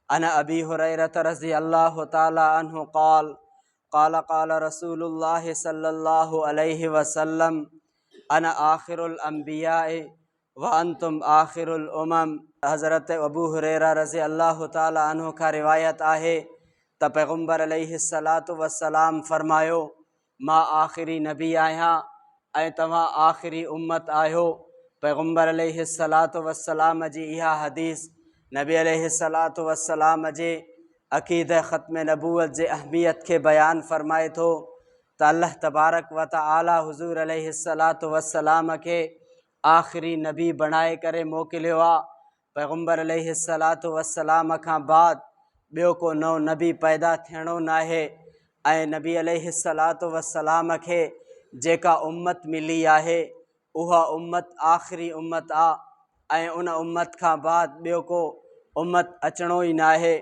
अना अबी हुरैरत रज़ी अल्लाह ताला अन्हु क़ाल क़ाल क़ाल रसूलुल्लाह सल्लल्लाहु अलैहि वसल्लम अना आखिरुल अंबियाए व अंतुम आखिरुल उमम। हज़रत अबू हुरैरा रज़ी अल्लाह ताला अन्हु का रिवायत आहे त पैगम्बर अलैहिस्सलातु वस्सलाम फरमायो, मां आखिरी नबी आहियां ऐं तव्हां आखिरी उम्मत आहियो। पैगम्बर अलैहिस्सलातु वस्सलाम जी इहा हदीस नबी अलैहिस्सलातु वस्सलाम जे अक़ीदह ख़त्म नबूवत जे अहमियत के बयान फरमाए थो त अल्लाह तबारक व तआला हुज़ूर अलैहिस्सलातु वस्सलाम के आखिरी नबी बणाए करे मोकिलियो आहे। पैगम्बर अलैहिस्सलातु वस्सलाम खां बाद ॿियो को नओं नबी पैदा थियणो नाहे ऐं नबी अलैहिस्सलातु वस्सलाम खे जेका उम्मत मिली आहे उहा उम्मत आखिरी उम्मत आहे ऐं उन उम्मत खां बाद ॿियो को उम्मत अचणो ई नाहे।